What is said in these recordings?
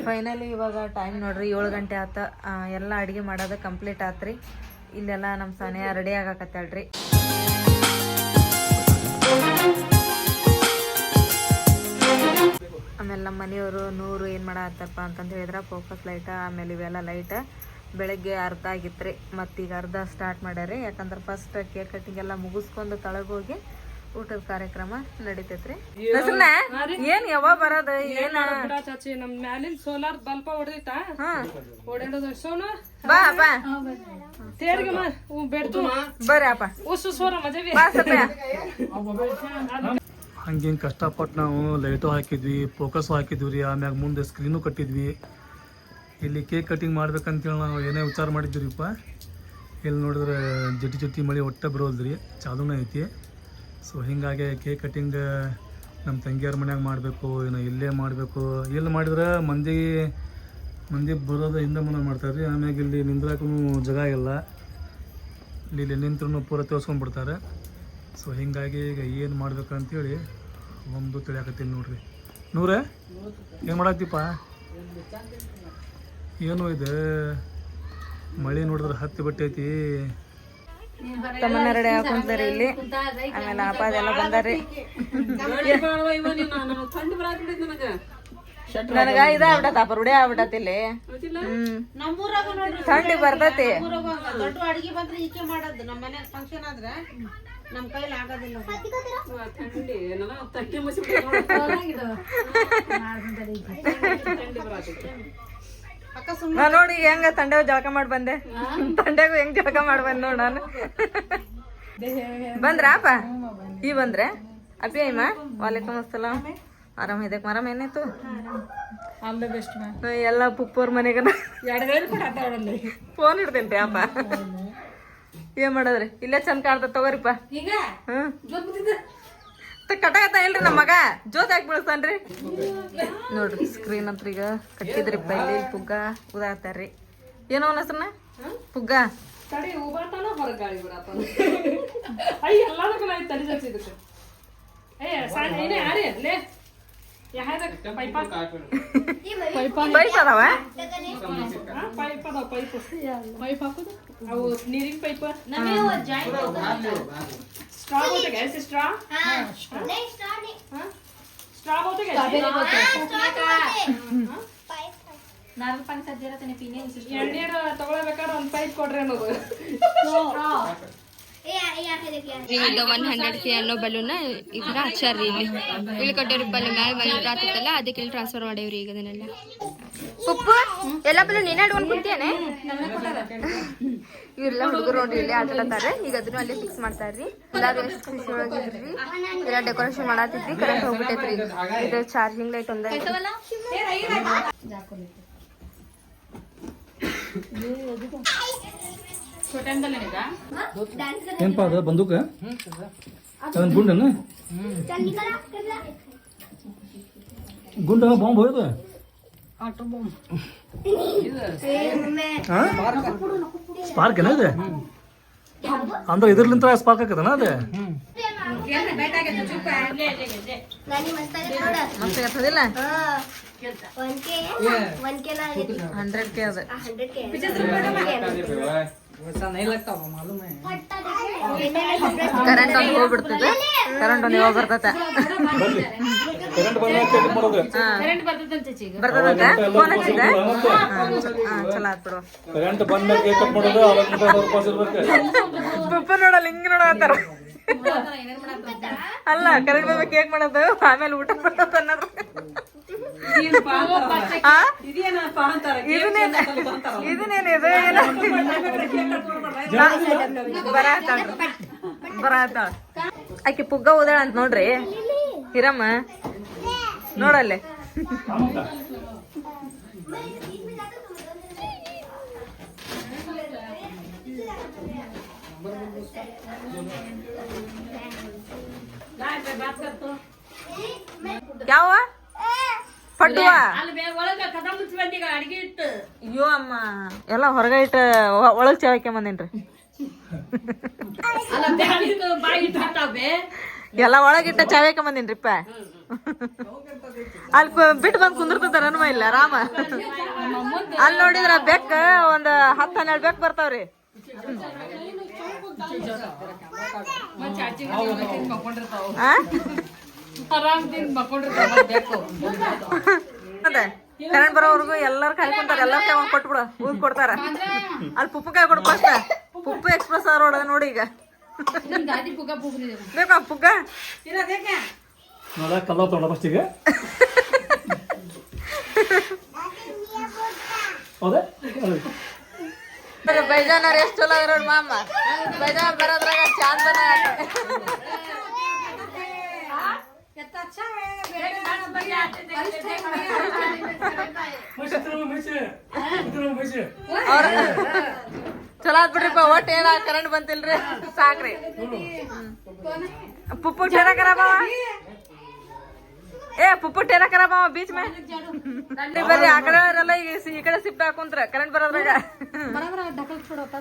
Finally ಇವಾಗ time ನೋಡ್ರಿ 7 ಗಂಟೆ ಆತ. ಎಲ್ಲ ಅಡುಗೆ ಮಾಡೋದು ಕಂಪ್ಲೀಟ್ ಆತ್ರಿ. ಇಲ್ಲೆಲ್ಲ ನಮ್ಮ ಸನಿಯ ರೆಡಿ ಆಗಾಕತ್ತಾಳ್ರಿ. ಆಮೇಲೆ ನಮ್ಮ ಮನೆಯವರು 100 ಏನು ಮಾಡತ್ತಪ್ಪ ಅಂತಂದು ಹೇಳಿದ್ರೆ ಫೋಕಸ್ ಲೈಟ, ಆಮೇಲೆ ಇವೆಲ್ಲ ಲೈಟ ಬೆಳಗ್ಗೆ ಅರ್ಧ ಆಗಿತ್ತು ರೀ. ಮತ್ತೀಗ ಅರ್ಧ ಸ್ಟಾರ್ಟ್ ಮಾಡ್ಯಾರಿ. ಯಾಕಂದ್ರೆ ಫಸ್ಟ್ ಕೇಕ್ ಕಟ್ಟಿಂಗ್ ಎಲ್ಲ ಮುಗಿಸ್ಕೊಂಡು ತಳಗೋಗಿ ಊಟದ ಕಾರ್ಯಕ್ರಮ ನಡೀತೈತ್ರಿ. ಏನ್ ಯಾವಾಗ ಬರೋದು ಏನ ನಮ್ ಮ್ಯಾಲಿನ ಸೋಲಾರ್ ಬಲ್ಪ್ ಹೊಡೆದೈತ ಓಡಾಡೋದು ಸೋನು ಬಾ ಬಾ ತೇರ್ಗೆ ಬೇಡ್ತು ಬರ್ರಿ ಅಪ್ಪ ಉಸು ಸೋರ ಮಜವಿ ಹಂಗೇನು ಕಷ್ಟಪಟ್ಟು ನಾವು ಲೈಟು ಹಾಕಿದ್ವಿ, ಫೋಕಸ್ ಹಾಕಿದ್ವಿ ರೀ. ಆಮ್ಯಾಗ ಮುಂದೆ ಸ್ಕ್ರೀನು ಕಟ್ಟಿದ್ವಿ. ಇಲ್ಲಿ ಕೇಕ್ ಕಟಿಂಗ್ ಮಾಡ್ಬೇಕಂತೇಳಿ ನಾವು ಏನೇ ವಿಚಾರ ಮಾಡಿದ್ವಿರಿಪ್ಪ. ಇಲ್ಲಿ ನೋಡಿದ್ರೆ ಜಟಿ ಮಳೆ ಒಟ್ಟೆ ಬರೋಲ್ದ್ರಿ, ಚಾಲೂನೇ ಐತಿ. ಸೊ ಹೀಗಾಗಿ ಕೇಕ್ ಕಟಿಂಗ್ ನಮ್ಮ ತಂಗಿಯರ ಮನ್ಯಾಗ ಮಾಡಬೇಕು, ಏನೋ ಇಲ್ಲೇ ಮಾಡಬೇಕು. ಇಲ್ಲಿ ಮಾಡಿದ್ರೆ ಮಂದಿ ಬರೋದು ಹಿಂದೆ ಮುಂದೆ ಮಾಡ್ತಾರೆ ರೀ. ಆಮ್ಯಾಗ ಇಲ್ಲಿ ನಿಂದ್ರಾಕೂ ಜಾಗ ಇಲ್ಲ, ಇಲ್ಲಿ ನಿಂತ್ರೂ ಪೂರ ತೋರಿಸ್ಕೊಂಡ್ಬಿಡ್ತಾರೆ. ಸೊ ಹೀಗಾಗಿ ಈಗ ಏನು ಮಾಡ್ಬೇಕಂತೇಳಿ ಒಂದು ತಿಳಿಯಾಕತ್ತೀನಿ ನೋಡ್ರಿ. ನೂರೇ ಏನು ಮಾಡತ್ತೀಪ್ಪ? ಏನು ಇದೆ ಮಳೆ ನೋಡಿದ್ರೆ ಹತ್ತಿ ಬಟ್ಟೈತಿ. ತಮ್ಮನ್ನ ರೆಡಿ ಹಾಕೊಂತಾರೆ ಇಲ್ಲಿ. ಆಮೇಲೆ ಅಪ್ಪಾದೆಲ್ಲ ಬಂದಾರ್ರಿ. ನನಗ ಇದಾಗ್ಬಿಡತ್ತ ರುಡಿ ಆಗ್ಬಿಟ್ಟತಿ ಇಲ್ಲಿ. ಥಂಡಿ ಬರ್ತೈತಿ. ದೊಡ್ಡ ಅಡಿಗೆ ಬಂದ್ರೆ ಈಕೆ ಮಾಡೋದು. ನಮ್ಮ ಮನೆ ಫಂಕ್ಷನ್ ಆದ್ರೆ ನಮ್ ಕೈಲಿ ಆಗೋದಿಲ್ಲ. ನಾ ನೋಡಿ ಹೆಂಗ ತಂಡೆವ್ ಜಳಕ ಮಾಡಿ ಬಂದೆ. ತಂಡೆಗೂ ಹೆಂಗ್ ಜಳಕ ಮಾಡಿ ಬಂದೆ ನೋಡ್ ನಾನು. ಬಂದ್ರಾಪ ಈ ಬಂದ್ರೆ ಅಪ್ಪಿ ಅಯ್ಯಮ್ಮ ವಾಲೇಕುಮ್ ಅಸ್ಸಲಾಂ. ಆರಾಮ ಇದಕ್ಕೆ ಆರಾಮ ಏನಾಯ್ತು? ಎಲ್ಲ ಪುಪ್ಪೋರ್ ಮನೆಗ ಫೋನ್ ಇಡ್ತೇನ್ರಿ ಅಪ್ಪ. ಏನ್ ಮಾಡದ್ರಿ ಇಲ್ಲೇ ಚಂದ ಕಾಣ್ತದ ತಗೋರಿಪ್ಪ. ಕಟಾಕತ್ತ ಇಲ್ರಿ ನಮ್ಮ ಮಗ ಜೋತ್ ಹಾಕಿ ಬೀಳ್ತಾನ್ರಿ ನೋಡ್ರಿ. ಸ್ಕ್ರೀನ್ ಅಂತ ಈಗ ಕಟ್ಟಿದ್ರಿಪ್ಪ. ಇಲ್ಲಿ ಪುಗ್ಗ ಉದಾತಾರ್ರಿ. ಏನೋ ಅವನ ಹೆಸ್ರನ್ನ ಪುಗ್ಗ. ತಡಿ ಉಬಾತಾನ ಹೊರಗೆ ಗಾಳಿ ಬಿಡತಾನ. ಎಲ್ಲದಕ್ಕೂ ತಡಿ ಹಚ್ಚಿದಕ್ಕೆ ಪೈಪ್ ಅದಾವ, ಪೈಪ್ ಹಾಕೋದು ಅವು ನೀರಿನ ಪೈಪ್. स्ट्रॉ बोलते क्या ऐसे स्ट्रॉ? हाँ नहीं स्ट्रॉ नहीं. हाँ स्ट्रॉ बोलते क्या? स्ट्रॉबेरी बोलते हैं. नारळ पाणी सज्जरा तने पीने इसे एंडियर ತಗೊಳ್ಳಬೇಕಾದ್ರೆ ಒಂದು ಪೈಪ್ ಕೊಡ್ರಿ ಅನ್ನೋದು. ಈಗ 100 ಕೆ ಅನ್ನೋ ಬಲೂನ್ ಇದ್ರ ಹಚ್ಚಾರ್ರಿ. ಇಲ್ಲಿ ಕಟ್ಟೋರಿ ಬಲೂನ್ ಮ್ಯಾಲ ಬಂದಿದ್ರ ಆತಲ್ಲ, ಅದಕ್ಕೆ ಇಲ್ಲಿ ಟ್ರಾನ್ಸ್ಫರ್ ಮಾಡೇವ್ರಿ. ಈಗ ಅದನ್ನೆಲ್ಲ ಉಪ್ಪು ಎಲ್ಲ ಬಲೂನ್ ನೀನೇ ಇಟ್ಕೊಂಡು ಕುಂತೇನೆ. ಇವ್ರೆಲ್ಲ ಹುಡುಗರು ನೋಡ್ರಿ ಇಲ್ಲಿ ಆಟಲತ್ತಾರೆ. ಈಗ ಅದನ್ನು ಅಲ್ಲಿ ಫಿಕ್ಸ್ ಮಾಡ್ತಾರ್ರಿ. ಎಲ್ಲಾರು ಎಷ್ಟು ಖುಷಿ ಒಳಗಿದ್ರಿ. ಎಲ್ಲ ಡೆಕೋರೇಷನ್ ಮಾಡತ್ತಿದ್ರಿ. ಕರೆಂಟ್ ಹೋಗ್ಬಿಟ್ಟೈತ್ರಿ. ಇದು ಚಾರ್ಜಿಂಗ್ ಲೈಟ್ ಒಂದ ಏನಪ್ಪ ಅದು ಬಂದೂಕ ಗುಂಡನ ಗುಂಡ ಬಾಂಬ್ ಹೋಯ್ತು. ಸ್ಪಾರ್ಕ್ ಏನ ಇದೆ ಅಂದ್ರೆ ಇದ್ರಲಿಂತ ಸ್ಪಾರ್ಕ್ ಆಕದನ ಅದೇ. ಮಸ್ತ್ ಇರ್ತದಿಲ್ಲ. 100K ಅದ. ಕರೆಂಟ್ ಒಂದು ಹೋಗ್ಬಿಡ್ತದೆ. ಕರೆಂಟ್ ಒಂದು ಯಾವಾಗ ಬರ್ತದ ಬರ್ತದಂತೆ ಫೋನ್ ಹಚ್ಚಿದ. ಚಲೋ ಆತ್ ಬಿಡು. ಪಪ್ಪ ನೋಡಲ್ಲ ಹಿಂಗ್ ನೋಡತ್ತಾರ. ಅಲ್ಲ ಕರೆಂಟ್ ಬಂದ ಕೇಕ್ ಮಾಡೋದು ಆಮೇಲೆ ಊಟ ಬರ್ತದ ಅನ್ನೋದು. ಇದನ್ನೇನಿದು ಬರತ್ತಾಳ ಆಕಿ ಪುಗ್ಗ ಓದಾಳ ಅಂತ ನೋಡ್ರಿ. ಹಿರಮ್ಮ ನೋಡಲ್ಲೇ ಯಾವ ಪಟ್ಟುವ. ಅಯ್ಯೋ ಅಮ್ಮ ಎಲ್ಲ ಹೊರಗೆ ಇಟ್ಟು ಒಳಗ್ ಚಳಕೆ ಬಂದೇನ್ರಿ. ಎಲ್ಲ ಒಳಗಿಟ್ಟ ಚಾವೇಕ ಬಂದಿನ್ರಿಪ್ಪ. ಅಲ್ಲಿ ಬಿಟ್ಟು ಬಂದು ಕುಂದಿರ್ತದ ಹನುಮ ಇಲ್ಲ ರಾಮ. ಅಲ್ಲಿ ನೋಡಿದ್ರ ಬೆಕ್ಕ ಒಂದ್ 10-12 ಬೆಕ್ ಬರ್ತಾವ್ರಿ. ಕರೆಂಟ್ ಬರೋವರೆಗೂ ಎಲ್ಲಾರು ಕಾಯ್ಕೊಂತಾರ. ಎಲ್ಲಾರ ಕೈ ಒಂದ್ ಕೊಟ್ಬಿಡ ಊದ್ ಕೊಡ್ತಾರ. ಅಲ್ಲಿ ಪುಪ್ಪ ಕಾಯಿ ಕೊಡು ಫಸ್ಟ್. ಪುಪ್ಪ ಎಕ್ಸ್ಪ್ರೆಸ್ ರೋಡ್ ಅದ ನೋಡಿ ಈಗ. ಬೇಕಾ ಪುಗ್ಗ ನೋಡ ಕಲ್ಲ ತೊಗೊಂಡ ಫಸ್ಟ್ ಈಗ. ಹೌದಾ ಬೈಜಾನವ್ರು ಎಷ್ಟು ಚಲೋ ಅದ್ರ ನೋಡಿ ಮಾಮ. ಬೈಜಾನ್ ಬರೋದ್ರಾಗ ಚಾಂದ್ ಬನ ಅವ್ರ ಚಲೋ ಆತ್ ಬಿಡ್ರಿಪ್ಪ. ಒಟ್ಟು ಏನ ಕರೆಂಟ್ ಬಂತಿಲ್ರಿ ಸಾಕ್ರಿ. ಪುಪ್ಪು ಟೇರಾ ಕರಾಬಾವ ಏ ಪುಪ್ಪು ಟೇರಾ ಕರಾಬಾವ ಬೀಚ್ ಮೇ ಬರ್ರಿ. ಆ ಕಡೆ ಅವರೆಲ್ಲ ಈ ಕಡೆ ಶಿಫ್ಟ್ ಹಾಕುಂತ್ರ ಕರೆಂಟ್ ಬರೋದ್ರಾಗ.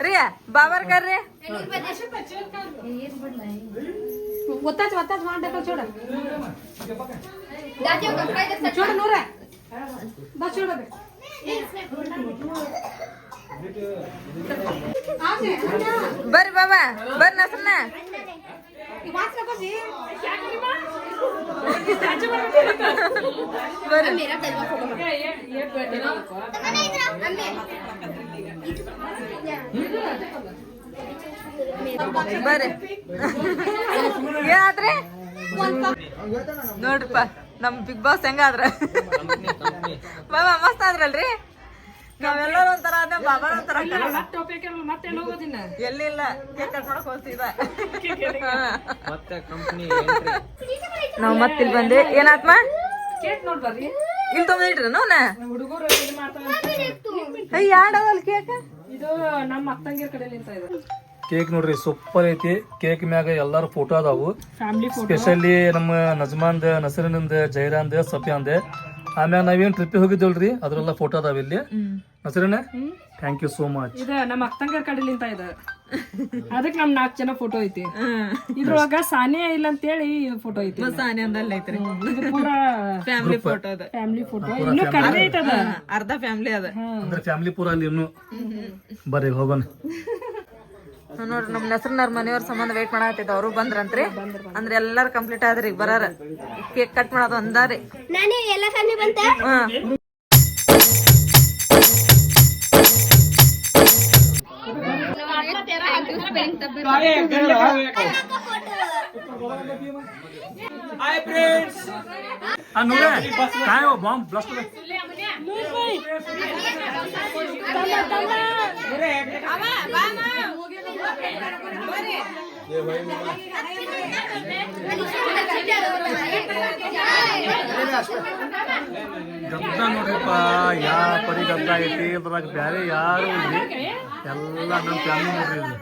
रिया बाबर कर रे ಒತ್ತಾಚ ಮಾಡಿ छोड़ छोड़ नूर बस छोड़ बे बर बाबा बर नसना वाच नको जी क्या करी मां बर मेरा पहला फोटो ये बैठे ना ಬರ್ರಿ ಏನಾದ್ರಿ ನೋಡ್ರಿಪ್ಪ ನಮ್ ಬಿಗ್ ಬಾಸ್ ಹೆಂಗಾದ್ರ ಬಾಬಾ ಮಸ್ತ್ ಆದ್ರಲ್ರಿ. ನಾವೆಲ್ಲರೂ ಒಂಥರ ಅದೇ ಬಾಬಾ ಒಂಥರ ಎಲ್ಲಿಲ್ಲ ಕೇಕ್ ಕಟ್ ಮಾಡಕ್ ಹೋಗ್ತಿದ. ನಾವ್ ಮತ್ತಿಲ್ ಬಂದ್ವಿ. ಏನಾತ್ಮ ಇಲ್ಲಿ ತೊಗೊಂಡಿಟ್ರಿ ನೋನ ಯಾಡವಲ್ ಕೇಕ್. ಇದು ನಮ್ಮ ಅತ್ತಂಗಿರ ಕಡೆಲಿಂದ ಇದು ಕೇಕ್ ನೋಡ್ರಿ ಸೂಪರ್ ಐತಿ. ಕೇಕ್ ಮ್ಯಾಗ ಎಲ್ಲಾರು ಫೋಟೋ ಅದಾವು. ಫ್ಯಾಮಿಲಿ ಸ್ಪೆಷಲಿ ನಮ್ಮ ನಜ್ಮಾನ್ದ, ನಸರಿನಿಂದ, ಜೈರಾನ್ದ, ಸಫಿಯಾಂದ. ಆಮ್ಯಾಗ ನಾವೇನ್ ಟ್ರಿಪ್ ಹೋಗಿದ್ದೇವಲ್ರಿ ಅದ್ರೆಲ್ಲ ಫೋಟೋ ಅದಾವ ಇಲ್ಲಿ. ನಸರಿನ ಥ್ಯಾಂಕ್ ಯು ಸೋ ಮಚ್. ಇದ ನಮ್ಮ ಅಕ್ಕಂಗರ ಕಡೆಲಿಂತ ಇದ ಅದಕ್ಕೆ ನಮ್ 4 ಜನ ಫೋಟೋ ಐತಿ. ಇದ್ರೊಳಗ ಸಾನಿಯಾ ಇಲ್ಲ ಅಂತ ಹೇಳಿ ಫೋಟೋ ಐತಿ. ಸಾನಿಯಂದಲ್ಲ ಐತ್ರಿ ಇದು ಪೂರಾ ಫ್ಯಾಮಿಲಿ ಫೋಟೋ ಅದ. ಫ್ಯಾಮಿಲಿ ಫೋಟೋ ಇನ್ನು ಕಡಿಮೆ ಐತದ. ಅರ್ಧ ಫ್ಯಾಮಿಲಿ ಅದ ಅಂದ್ರೆ ಫ್ಯಾಮಿಲಿ ಪೂರ ಅಲ್ಲಿ ಇನ್ನು. ಬರ್ರಿ ಹೋಗೋಣ. ನೋಡ್ರಿ ನಮ್ ನಸರ್ನವ್ರ ಮನೆಯವ್ರ ಸಂಬಂಧ ವೇಟ್ ಮಾಡತ್ತಿದ್ದ. ಅವರು ಬಂದ್ರಂತ್ರಿ. ಅಂದ್ರೆ ಎಲ್ಲಾರು ಕಂಪ್ಲೀಟ್ ಆದ್ರಿ. ಈಗ ಬರಾರ ಕೇಕ್ ಕಟ್ ಮಾಡೋದು ಅಂದಾರಿ. ನಾನೇ ಎಲ್ಲ ಫ್ಯಾಮಿಲಿ ಬಂತ. हाय फ्रेंड्स नूरे काय हो बॉम्ब ब्लास्ट ಗದ್ದ ನೋಡ್ರಿಪ್ಪ ಯಾ ಪರಿ ಗದ್ದ ಐತಿ. ಅದ್ರಾಗ ಬ್ಯಾರೆ ಯಾರು ಇಲ್ರಿ. ಎಲ್ಲ ನಮ್ಮ ಫ್ಯಾಮಿಲಿ ನೋಡ್ರಿ ಇದು.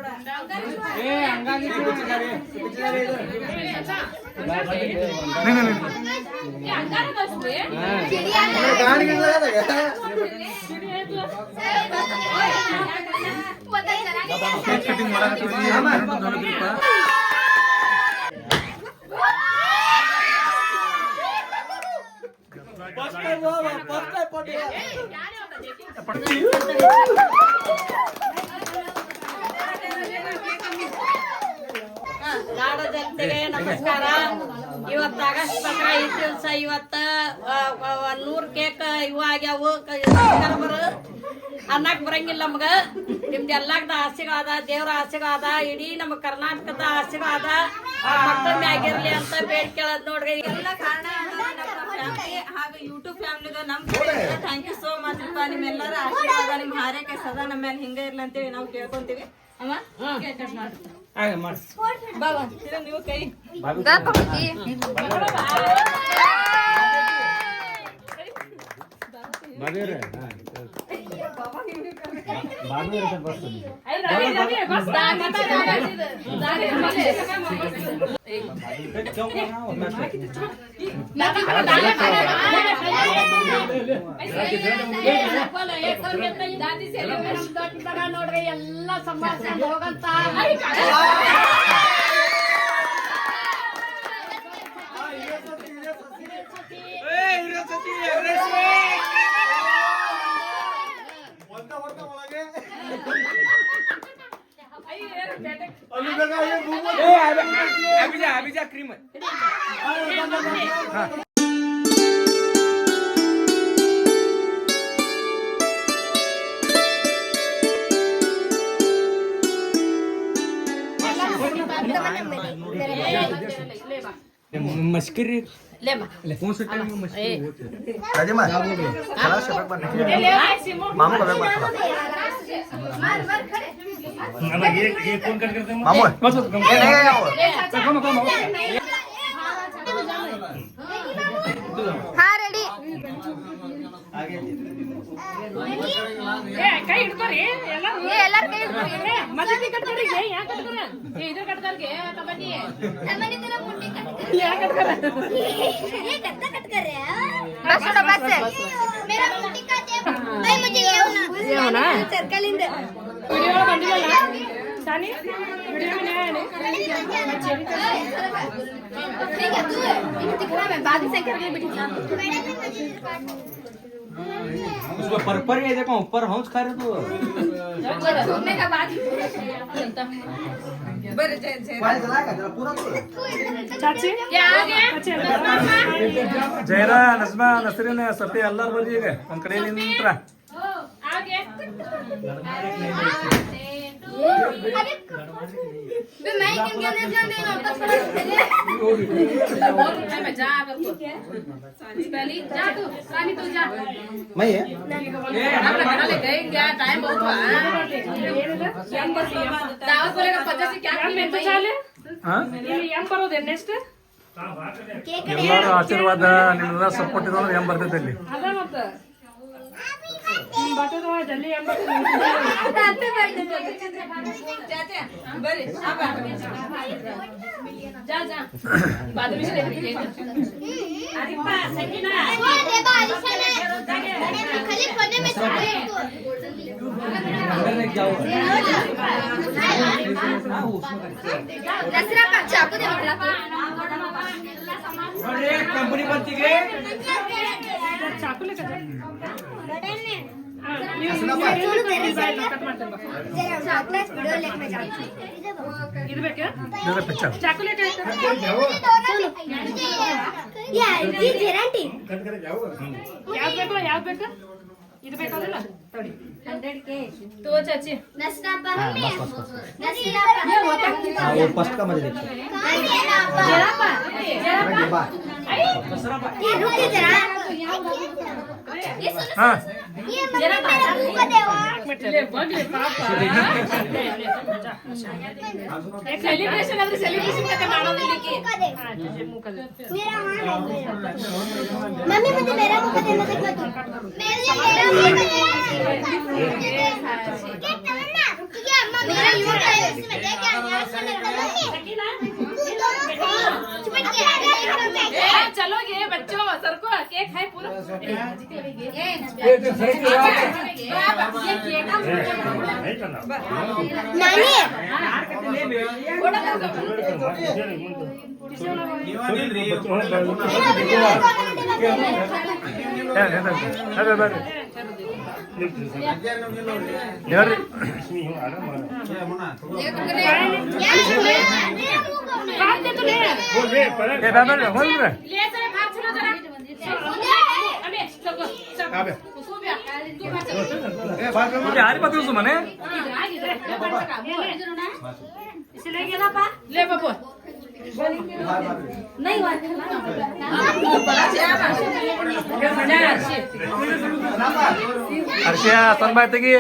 ಕೇಕ್ ಕಟಿಂಗ್ ಮಾಡಕತ್ತೀವಿ. ನಾಡ ಜನತೆಗೆ ನಮಸ್ಕಾರ. ಇವತ್ತು ಆಗಸ್ಟ್ 15 ದಿವಸ ಇವತ್ತ 100 ಕೇಕ್ ಇವು ಆಗ್ಯಾವು. ಅನ್ನಕ್ ಬರಂಗಿಲ್ಲ ನಮ್ಗ. ನಿಮ್ದೆಲ್ಲಾರ್ದ ಆಶೀರ್ವಾದ, ದೇವ್ರ ಆಶೀರ್ವಾದ, ಇಡೀ ನಮ್ಮ ಕರ್ನಾಟಕದ ಆಶೀರ್ವಾದ ಮತ್ತೊಮ್ಮೆ ಆಗಿರ್ಲಿ ಅಂತ ಬೇಡ್ಕೊಳ್ಳೋದ್ ನೋಡ್ರಿ. ಎಲ್ಲ ಕಾರಣ ಫ್ಯಾಮಿಲಿ ಹಾಗೂ ಯೂಟ್ಯೂಬ್ ಫ್ಯಾಮಿಲಿದ ನಮ್ ಥ್ಯಾಂಕ್ ಯು ಸೋ ಮಚ್ ಅಪ್ಪ. ನಿಮ್ಮೆಲ್ಲರ ಆಶೀರ್ವಾದ, ನಿಮ್ ಹಾರೈಕೆ ಸದಾ ನಮ್ಮ ಮೇಲೆ ಹಿಂಗ ಇರ್ಲಿ ಅಂತೇಳಿ ನಾವು ಕೇಳ್ಕೊಂತೀವಿ. ಅಮ್ಮ ಕೇಕ್ ಕಟ್ ಮಾಡ್ರಿ ಬಾಬಾ. ನೀವು ಕೈ ನೋಡ್ರಿ ಎಲ್ಲ ಸಂಭಾಷಣೆ ಹೋಗಂತ मस्करी कौन सा टाइम में मस्करी होती है राजेमा चला शबक बनने मामू का बैग ये कौन कट करते हैं मामू बस ಹಾ ರೆಡಿ ಕೈ ಹಿಡ್ಕೋರಿ ಎಲ್ಲಾರು ಎಲ್ಲಾರ ಕೈ ಹಿಡ್ಕೊರಿ. ಮದ್ವೆ ಕಟ್ಕೋರಿ ಯಾಕೆ ಕಟ್ಕೋರ ಇದು ಕಟ್ಕೋರ್ಗೆ ತಬನ್ನಿ ಯಾಕೆ ಕಟ್ಕೋರ ಬಸ್ ನೋಡ ಬಸ್ ಸರ್ಕಲಿಂದ ವಿಡಿಯೋ ಬಂದಿಲ್ಲ ಸಾನಿ ವಿಡಿಯೋ उसको पर ये देखो ऊपर हौस खा रहे तो ಚಾಚಿ ಜೈರಾ ನಸ್ಮಾ ನಸರಿನ ಸತಿ ಎಲ್ಲಾರು ಬರ್ರಿ ಈಗ ಒಂದ್ ಕಡೆ ನಿಂತ್ರ मैं है ಹಾ ಎಂ ಬರೋದೇ ನೆಕ್ಸ್ಟ್ ಎಲ್ಲಾರು ಆಶೀರ್ವಾದ ನಿಮ್ಮೆಲ್ಲ ಸಪೋರ್ಟ್ ಇದ್ರೆ ಏನ್ ಬರ್ತೈತೆ ಅಲ್ಲಿ ಅದ ಮತ್ತ ಬರ್ತದ ಜಲ್ದಿ ಎಂ ಚಾಕು ದೇ कंपनी बनती है ಚಾಕು ಲೆಕ್ಕ ಇದು ಬೇಕಾ ಪಿಕ್ಚರ್ ಚಾಕ್ಲೇಟ್ ಯಾವ್ದು ಬೇಕು ಇದು ಬೇಕಾದಿಲ್ಲ ನೋಡಿ 100K ತೋ ಚಾಚಿ वो फर्स्ट का मजे देखिए ಹಾ ಸೆಲಿಬ್ರೇಷನ್ ಆದ್ರೆ ಸೆಲಿಬ್ರೇಷನ್ ಕತೆ ಮಾಡೋದಿಲ್ಲ मम्मी मुझे मेरा मुंह देना देखो मेरे लिए मेरा मुंह देना क्या अम्मा मेरा मुंह है उसमें दे क्या चलो ये बच्चों सरको केक है पूरा नानी ಹೇಳ್ರಿ ಹೋಗ್ರಿ ಯಾರಿ ಬತ್ತು ಮನೆ ले बाबू नहीं ಹರ್ಷಿಯಾ ತಂಬಾಯ್ ತೆಗಿ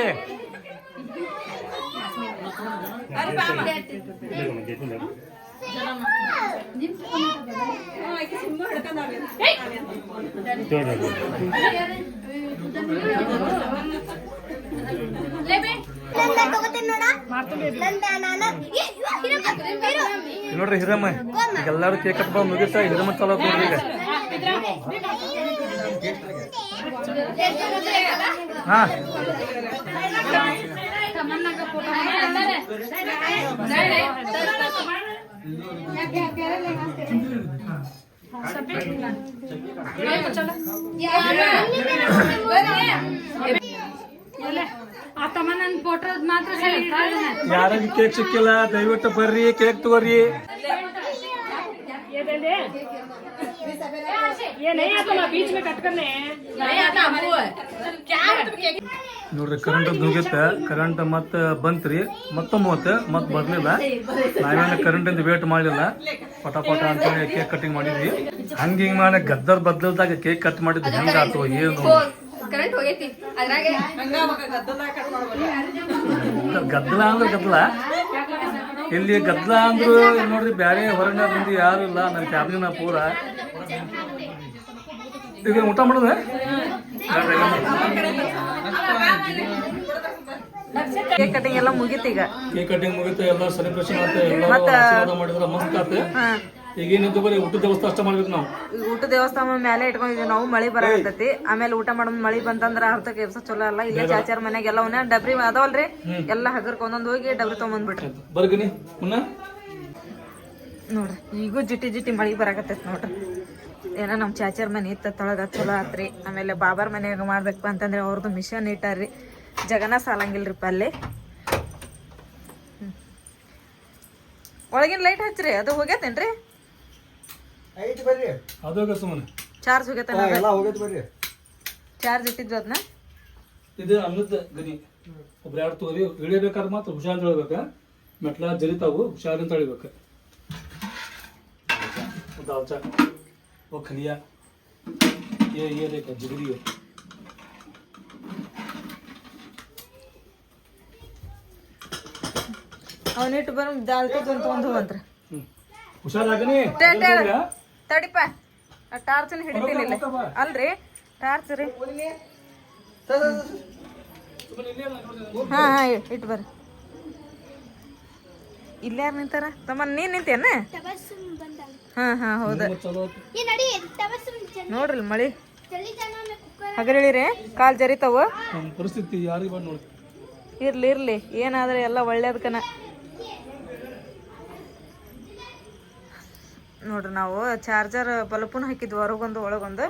ನೋಡ್ರಿ ಹಿರಮ್ಮ ಎಲ್ಲಾರು ಕೇಕ್ ಕಟ್ ಬಂದು ಮುಗಿತ ಹಿರಮ್ಮ ಚಲೋ ನೋಡ್ರಿ ಈಗ ಹಾ ಆ ತಮ್ಮನ ಫೋಟೋ ಮಾತ್ರ ಯಾರಿಗೆ ಕೇಕ್ ಸಿಕ್ಕಿಲ್ಲ ದಯವಿಟ್ಟು ಬರ್ರಿ ಕೇಕ್ ತಗೋರಿ ये दे दे ये नहीं आता ना बीच में कट करने नहीं आता अम्मू क्या ನೋಡ್ರಿ ಕರೆಂಟ್ ಹೋಗಿತ್ತ ಕರೆಂಟ್ ಮತ್ತೆ ಬಂತ್ರಿ ಮತ್ತೊಮ್ಮೆ ಮತ್ತೆ ಬರ್ಲಿಲ್ಲ ನಾವೇನು ಕರೆಂಟ್ ಇಂದ ವೇಟ್ ಮಾಡಲಿಲ್ಲ ಪಟ ಅಂತೇಳಿ ಕೇಕ್ ಕಟಿಂಗ್ ಮಾಡಿದ್ವಿ ಹಿಂಗ್ ಮಾಡಿ ಗದ್ದರ್ ಬದಲ್ದಾಗ ಕೇಕ್ ಕಟ್ ಮಾಡಿದ್ವಿ ಹೆಂಗ ಆತು ಏನು ಕರೆಂಟ್ ಹೋಗೈತಿ ಅದ್ರಾಗೆ ಗದ್ದಲ ಅಂದ್ರೆ ಗದ್ದಲ ಇಲ್ಲಿ ಗದ್ದಲ ಅಂದ್ರು ನೋಡ್ರಿ ಬ್ಯಾರೆ ಹೊರಗಿನ ಮಂದಿ ಯಾರು ಇಲ್ಲ ನನ್ನ ಫ್ಯಾಮಿಲಿನ ಪೂರ ಈಗ ಊಟ ಮಾಡೋದ ಕೇಕ್ ಕಟಿಂಗ್ ಎಲ್ಲ ಮುಗೀತು ಈಗ. ಕೇಕ್ ಕಟಿಂಗ್ ಮುಗಿತು, ಎಲ್ಲ ಸೆಲೆಬ್ರೇಷನ್ ಆತ, ಎಲ್ಲ ಆಶೀರ್ವಾದ ಮಾಡಿದ್ರ ಮಸ್ತ್ ಆತ. ಈಗ ಏನಿದ್ದು ಬರೀ ಊಟದ ವ್ಯವಸ್ಥೆ ಅಷ್ಟ ಮಾಡ್ಬೇಕು ನಾವು. ಊಟ ದೇವಸ್ಥಾನ ಮೇಲೆ ಇಟ್ಕೊಂಡಿದ್ವಿ ನಾವು. ಮಳಿ ಬರತೈತಿ, ಆಮೇಲೆ ಊಟ ಮಾಡೋ ಮಳಿ ಬಂತಂದ್ರ ಅರ್ಧ ಕೆಲಸ ಚಲೋ ಅಲ್ಲ. ಇಲ್ಲೇ ಚಾಚಾರ ಮನ್ಯಾಗ ಎಲ್ಲ ಡಬ್ರಿ ಅದಾವಲ್ರಿ, ಎಲ್ಲ ಹಗರ್ಕ ಒಂದೊಂದ್ ಹೋಗಿ ಡಬ್ರಿ ತಗೊಂಡ್ಬಿಟ್ರಿ. ಬರ್ಗನಿ ಮುನ್ನ ನೋಡ್ರಿ ಈಗೂ ಜಿಟಿ ಮಳಿ ಬರಾಕತ್ತೈತಿ ನೋಡ್ರಿ. ಏನೋ ನಮ್ ಚಾಚಾರ ಮನೆ ಇತ್ತ ತೊಳಗ ಚಲೋ ಆತ್ರಿ. ಆಮೇಲೆ ಬಾಬಾರ್ ಮನ್ಯಾಗ ಮಾಡ್ಬೇಕು ಅಂತಂದ್ರೆ ಅವ್ರದ್ದು ಮಿಷನ್ ಇಟ್ಟಾರ್ರಿ, ಜಗನ ಸಾಲಂಗಿಲ್ರಿಪ್ಪ ಅಲ್ಲಿ. ಒಳಗಿನ ಲೈಟ್ ಹಚ್ಚ್ರಿ, ಅದು ಹೋಗ್ಯತೇನ್ರಿ? ಅದಾಗ ಸುಮ್ಮನೆ ಚಾರ್ಜ್ ಹೋಗ್ಯತೇನ? ಚಾರ್ಜ್ ಇಟ್ಟಿದ್ವಿ ಅದನ್ನ. ಇದು ಅನ್ನದ ಗನಿ ಒಬ್ರು ಎರಡು ತೋರಿ ಇಳಿಬೇಕಾದ್ರೆ ಮಾತ್ರ ಹುಷಾರ್ ಹೇಳ್ಬೇಕ. ಮೆಟ್ಲ ಜರಿತಾವು, ಹುಷಾರಿಂದ ತಳಿಬೇಕ. दालचा वो खलिया ये देखो जिगरी है. ಅವನಿಟ್ಟು ಬರ ದಾಲ್ತಿ ಒಂದು ಹೋಗಂತ್ರ. ಹುಷಾರಾಗನಿ ತಡಿಪ, ಟಾರ್ಚ್ ಹಿಡಿತೀನಿ ಅಲ್ರಿ, ಟಾರ್ಚ್ ರೀ. ಹಾ ಇಟ್ಟು ಬರ್ರಿ. ಇಲ್ಲ ಯಾರು ನಿಂತಾರ ತಮ್ಮ? ನೀನ್ ನಿಂತೇನ? ಹಾ ಹೌದ. ನೋಡ್ರಿ ಮಳಿ ಹಗರಿಳಿರಿ, ಕಾಲ್ ಜರಿತಾವ. ಪರಿಸ್ಥಿತಿ ಯಾರಿಗೆ ಬಂದ್ ನೋಡಿ. ಇರ್ಲಿ ಏನಾದ್ರೆ ಎಲ್ಲ ಒಳ್ಳೇದಕ್ಕನ. ನೋಡ್ರಿ ನಾವು ಚಾರ್ಜರ್ ಬಲ್ಪುನ ಹಾಕಿದ್ವಿ, ಹೊರಗೊಂದು ಒಳಗೊಂದು.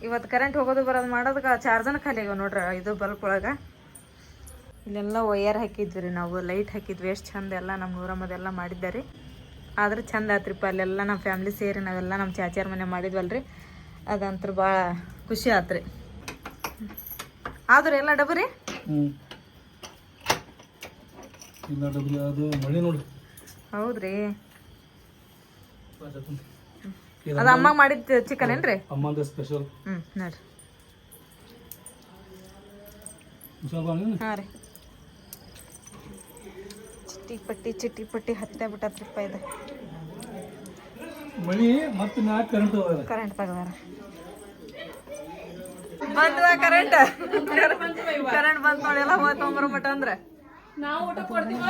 ಇವತ್ತು ಕರೆಂಟ್ ಹೋಗೋದು ಬರೋದು ಮಾಡೋದಕ್ಕೆ ಚಾರ್ಜರ್ನ ಖಾಲಿ ಆಗ್ಯಾವ ನೋಡ್ರಿ. ಇದು ಬಲ್ಪ್ ಒಳಗೆ ಇಲ್ಲೆಲ್ಲ ವಯರ್ ಹಾಕಿದ್ವಿ ರೀ ನಾವು, ಲೈಟ್ ಹಾಕಿದ್ವಿ. ಎಷ್ಟು ಚಂದ ಎಲ್ಲ ನಮ್ಮ ಊರಮ್ಮದೆಲ್ಲ ಮಾಡಿದ್ದಾರೆ. ಆದ್ರೆ ಚಂದ ಆತ್ರಿಪ್ಪ. ಅಲ್ಲೆಲ್ಲ ನಮ್ಮ ಫ್ಯಾಮ್ಲಿ ಸೇರಿ ನಾವೆಲ್ಲ ನಮ್ಮ ಚಾಚಾರ ಮನೆ ಮಾಡಿದ್ವಲ್ರಿ, ಅದಂತ್ರ ಭಾಳ ಖುಷಿ ಆತ್ರಿ. ಆದ್ರೆ ಎಲ್ಲ ಡಬರಿ ಅದು ಮಳಿ ನೋಡಿ. ಹೌದ್ರಿ, ಅದು ಅಮ್ಮ ಮಾಡಿದ ಚಿಕನ್ ಏನ್ರಿ? ಅಮ್ಮಂದ ಸ್ಪೆಷಲ್. ನೋಡ್ರಿ. ಹಾ ರೀ, ಚಿಟ್ಟಿ ಪಟ್ಟಿ ಹತ್ತೆ ಬಿಟ್ಟತ್ರಿಪ್ಪ. ಇದು ಮಳಿ ಮತ್ತೆ ಮ್ಯಾಗ ಕರೆಂಟ್ ತಗದಾರ. ಬಂದ್ವ ಕರೆಂಟ್ ಬಂದ್ ನೋಡಿ. ಎಲ್ಲ ಹೋಗಿ ತೊಗೊಂಬರೋ ಮಟ ಅಂದ್ರ ನಾವು ಊಟ ಕೊಡ್ತೀವ.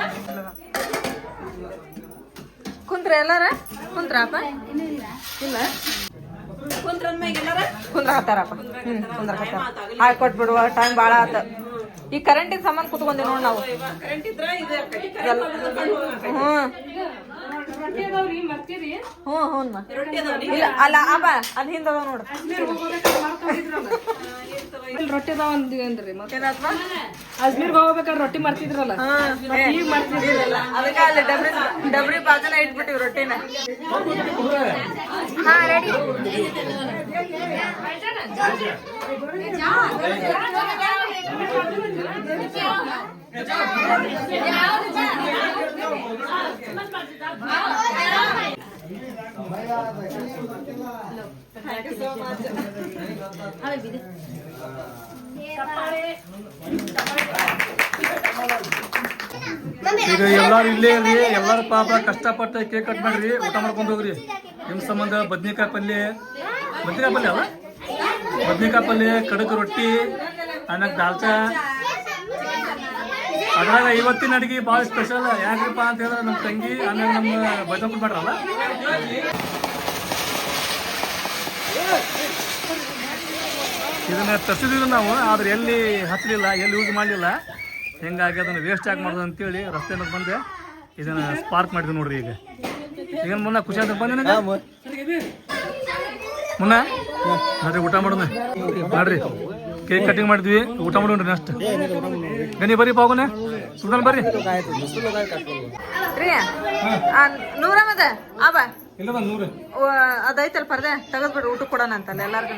ಕುಂತ್ರ ಎಲ್ಲಾರ ಕುಂತ್ರಪ್ಪ? ಇಲ್ಲ ಕುಂದ್ರ ಹತ್ತಾರಪ್ಪ. ಕುಂದ್ರಕತ್ತಾರ. ಹಾಕಿ ಕೊಟ್ಬಿಡುವ, ಟೈಮ್ ಭಾಳ ಆತ. ಈ ಕರೆಂಟಿನ ಸಾಮಾನು ಕುತ್ಕೊಂಡಿ ನೋಡಿ ನಾವು. ಇಲ್ಲ ಅಲ್ಲ ಅಬ್ಬ ಅಲ್ಲಿ ಹಿಂದ ನೋಡ್ರಿ. ರೊಟ್ಟಿ ಅದಾವ ಅಂದ್ರಿ ಅಜ್ಮೀರ್ಗೆ ಹೋಗ್ಬೇಕಾದ್ರೆ ರೊಟ್ಟಿ ಮಾಡ್ತಿದ್ರಲ್ಲ, ಈಗ ಮಾಡ್ತಿದ್ರಲ್ಲ. ಅದಕ್ಕೆ ಅಲ್ಲಿ ಡಬ್ರಿ ಬಾಜನ ಇಟ್ಬಿಟ್ಟಿವಿ ರೊಟ್ಟಿನ. ಹಾ ರೆಡಿ. ಈಗ ಎಲ್ಲಾರು ಇಲ್ಲೇ ಇರ್ರಿ, ಎಲ್ಲಾರು ಪಾಪ ಕಷ್ಟಪಟ್ಟ ಕೇಕ್ ಕಟ್ ಮಾಡ್ರಿ, ಊಟ ಮಾಡ್ಕೊಂಡು ಹೋಗ್ರಿ. ನಿಮ್ ಸಂಬಂಧ ಬದ್ನಿಕಾಯಿ ಪಲ್ಯ ಅಲ್ಲ, ಬದ್ನಿಕಾಯಿ ಪಲ್ಯ, ಕಡಕ್ ರೊಟ್ಟಿ, ಆಮ್ಯಾಗ ದಾಲ್ಚಾ. ಅದ್ರಾಗ ಇವತ್ತಿನ ಅಡಿಗೆ ಭಾಳ ಸ್ಪೆಷಲ್. ಯಾಕ್ರಿಪ್ಪ ಅಂತ ಹೇಳಿದ್ರೆ ನಮ್ಮ ತಂಗಿ ಆಮೇಲೆ ನಮ್ಮ ಬಜಂಪುರ್ ಮಾಡ್ರಲ್ಲ, ಇದನ್ನ ತರಿಸಿದ್ವಿ ನಾವು. ಆದ್ರೆ ಎಲ್ಲಿ ಹತ್ತಲಿಲ್ಲ, ಎಲ್ಲಿ ಯೂಸ್ ಮಾಡಲಿಲ್ಲ. ಹೆಂಗಾಗಿ ಅದನ್ನು ವೇಸ್ಟ್ ಆಗಿ ಮಾಡೋದು ಅಂತೇಳಿ ರಸ್ತೆ ಬಂದೆ ಇದನ್ನ ಸ್ಪಾರ್ಕ್ ಮಾಡಿದ್ವಿ ನೋಡ್ರಿ. ಈಗ ಮುನ್ನ ಖುಷಿ ಅಂತ ಬಂದ ಮುನ್ನ ನೋಡ್ರಿ, ಊಟ ಮಾಡೋಣ ನೋಡ್ರಿ. ಕೇಕ್ ಕಟಿಂಗ್ ಮಾಡಿದ್ವಿ, ಊಟ ಮಾಡೋಣ್ರಿ. ನೆಕ್ಸ್ಟ್ ಗನಿ ಬರ್ರಿ, ಹೋಗೋಣ. ಸುಲ್ತಾನ್ ಬರ್ರಿ. ನೂರಮ್ಮದ ಅಬ್ಬ ಅದೈತಲ್ಲ ಪರ್ದೆ ತೆಗೆದ್ಬಿಡ್ರಿ ಊಟ ಕೊಡೋಣ ಅಂತಲ್ಲ ಎಲ್ಲಾರ್ಗು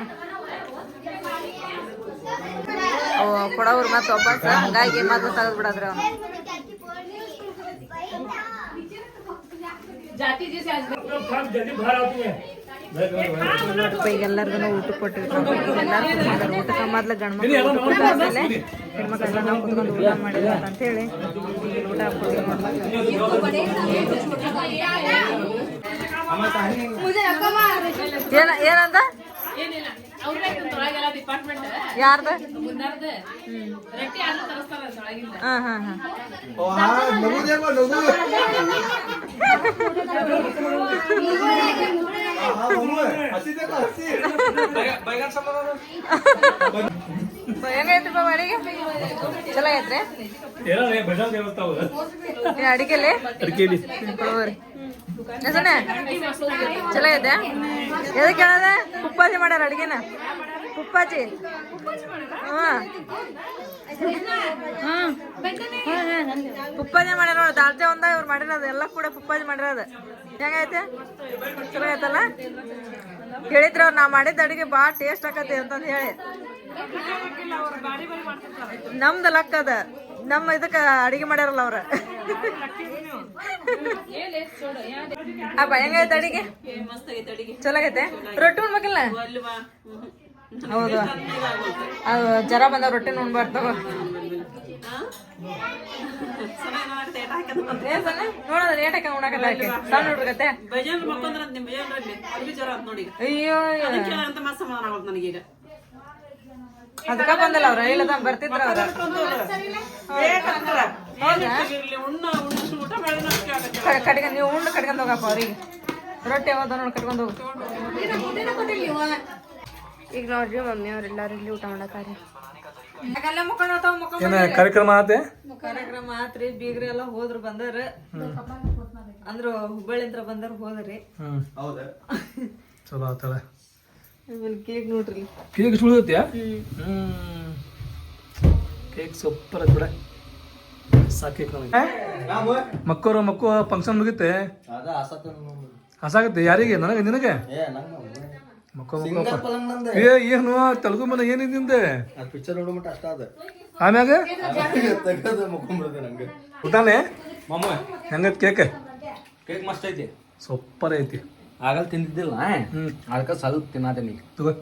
ಕೊಡೋರು ಮತ್ತೆ ಒಬ್ಬ ಹಂಗಾಗಿ ಮತ್ತೆ ತೆಗೆದ್ಬಿಡದ್ರಿ ಅವ್ನು ಈಗ ಎಲ್ಲರಿಗೂ ಊಟ ಕೊಟ್ಟಿರ್ತಾರೆ ಊಟಕ್ಕೆ ಮೊದ್ಲು ಗಂಡು ಮಕ್ಳು ಊಟ ಕೊಟ್ಟಾದ್ಮೇಲೆ ಹೆಣ್ಮಕ್ಳೆಲ್ಲ ನಾವು ಕುತ್ಕೊಂಡು ಊಟ ಮಾಡಿದ್ವಿ ಅಂತೇಳಿ ಈಗ ಊಟ ಏನಂದ ಯಾರ್ದ ಹಾ ಹಾ ಹಾ ಹೆಂಗೈತ್ರಿ ಬಾಬಾ ಅಡಿಗೆ ಚಲೋ ಐತ್ರಿ ಅಡಿಗೆಲಿ ಕೊಡೋರಿ ಚಲೋ ಐತೆ ಎದಕ್ಕೆ ಹೇಳದ ಪುಪ್ಪಾಜಿ ಮಾಡ್ಯಾರ ಅಡಿಗೆನ ಪುಪ್ಪಾಜಿ ಪುಪ್ಪಾಜಿ ಮಾಡ್ಯಾರ ನೋಡಿ ದಾಲ್ಚೆ ಒಂದ ಇವ್ರು ಮಾಡಿರೋದು ಎಲ್ಲ ಕೂಡ ಪುಪ್ಪಾಜಿ ಮಾಡಿರೋದು ಹೆಂಗೈತೆ ಚಲೋ ಐತಲ್ಲ ಹೇಳಿದ್ರ ಅವ್ರು ನಾ ಮಾಡಿದ ಅಡಿಗೆ ಭಾಳ ಟೇಸ್ಟ್ ಆಕತಿ ಅಂತಂದು ಹೇಳಿ ನಮ್ದು ಲಕ್ ಅದ ನಮ್ಮ ಇದಕ್ಕ ಅಡಿಗೆ ಮಾಡ್ಯಾರಲ್ಲ ಅವ್ರ ಅಪ್ಪ ಹೆಂಗೈತೆ ಅಡಿಗೆ ಚಲೋ ಆಗೈತೆ ರೊಟ್ಟಿ ಉಣ್ಬೇಕಿಲ್ಲ ಹೌದು ಅದು ಜರ ಬಂದವ್ ರೊಟ್ಟಿ ಉಣ್ಬಾರ್ದು ನೋಡೋದು ರೇಟ್ ಹಾಕ ಉಣ್ಣಾಕತ್ತ ಸಣ್ಣ ಹುಡ್ಗತ್ತೆ ಅಯ್ಯೋ ಅದಕ್ಕ ಬಂದಲ್ಲ ಅವ್ರ ಇಲ್ಲದ ಬರ್ತಿದ್ರ ಅವ್ರ ಕಟ್ಕ ನೀವು ಉಂಡು ಕಟ್ಕೊಂಡ್ ಹೋಗಪ್ಪ ಅವ್ರಿಗೆ ರೊಟ್ಟಿ ಯಾವ್ದ ನೋಡಿ ಕಟ್ಕೊಂಡ್ ಹೋಗು ಈಗ ನೋಡ್ರಿ ಮಮ್ಮಿ ಅವ್ರೆಲ್ಲಾರು ಇಲ್ಲಿ ಊಟ ಮಾಡತಾರೆ ಕಾರ್ಯಕ್ರಮ ಆತೆ ಕಾರ್ಯಕ್ರಮ ಆತ್ರಿ ಬೀಗ್ರಿ ಎಲ್ಲ ಹೋದ್ರು ಬಂದಾರ ಅಂದ್ರ ಹುಬ್ಬಳ್ಳಿಂತ್ರ ಬಂದಾರ ಹೋದ್ರಿ ಚಲೋ ಆತಲ್ಲ ಕೇಕ್ ನೋಡ್ರಿ ಕೇಕ್ ಸುಳಿದತ್ಯಾ ಕೇಕ್ ಸೂಪರ್ ಐತ್ ಬಿಡ ಸಾಕೇಕ್ ಮಕ್ಕಳು ಫಂಕ್ಷನ್ ಮುಗಿತೆ ಹಸಾಗತ್ತೆ ಯಾರಿಗೆ ನನಗೆ ನಿನಗೆ ಏನು ತೆಲುಗು ಮನೆ ಏನಿದೆ ಪಿಕ್ಚರ್ ನೋಡೋ ಮಟ್ಟ ಅಷ್ಟ ಅದ ಆಮ್ಯಾಗ ನಂಗೆ ಊಟಾನೆ ಹೆಂಗೈತ್ ಕೇಕ್ ಕೇಕ್ ಮಸ್ತ್ ಐತಿ ಸೂಪರ್ ಐತಿ ಆಗಲ್ ತಿಂದಿದ್ದಿಲ್ಲ ಅದಕ್ಕೆ ಸ್ವಲ್ಪ ತಿನ್ನತೇನಿ ತಗೋ